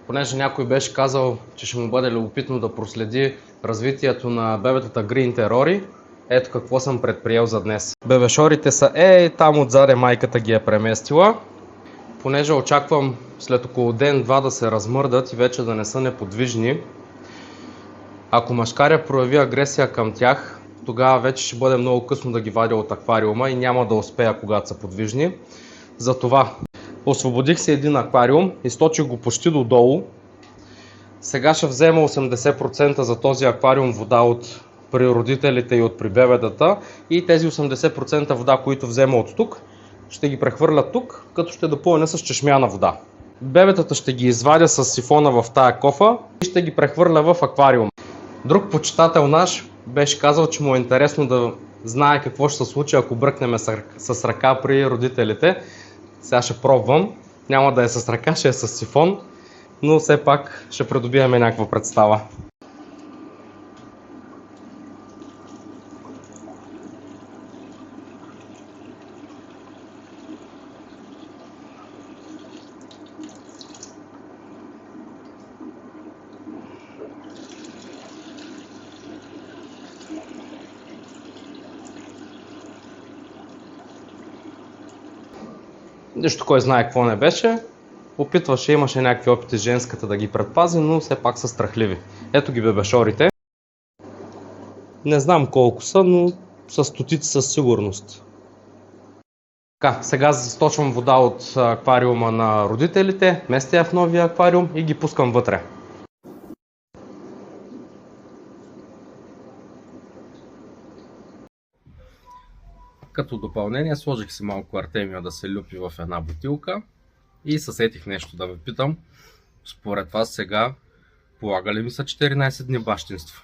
понеже някой беше казал, че ще му бъде любопитно да проследи развитието на бебетата Green Terror, ето какво съм предприел за днес. Бебешорите са там отзаде майката ги е преместила. Понеже очаквам след около ден-два да се размърдат и вече да не са неподвижни, ако мъжкаря прояви агресия към тях, тогава вече ще бъде много късно да ги вадя от аквариума и няма да успея, когато са подвижни. Затова освободих си един аквариум, източих го почти додолу. Сега ще взема 80% за този аквариум вода от при родителите и от при бебетата и тези 80% вода, които взема от тук, ще ги прехвърля тук, като ще допълня с чешмяна вода. Бебетата ще ги извадя с сифона в тая кофа и ще ги прехвърля в аквариум. Друг почитател наш беше казал, че му е интересно да знае какво ще се случи, ако бръкнем с ръка при родителите. Сега ще пробвам. Няма да е с ръка, ще е с сифон, но все пак ще придобием някаква представа. Нищо кой знае какво не беше. Опитваше, имаше някакви опити женската да ги предпази, но все пак са страхливи. Ето ги бебешорите. Не знам колко са, но са стотици със сигурност. Така, сега източвам вода от аквариума на родителите, местя я в новия аквариум и ги пускам вътре. Като допълнение сложих си малко артемия да се люпи в една бутилка и се сетих нещо да ви питам. Според вас сега полага ли ми са 14 дни бащинство?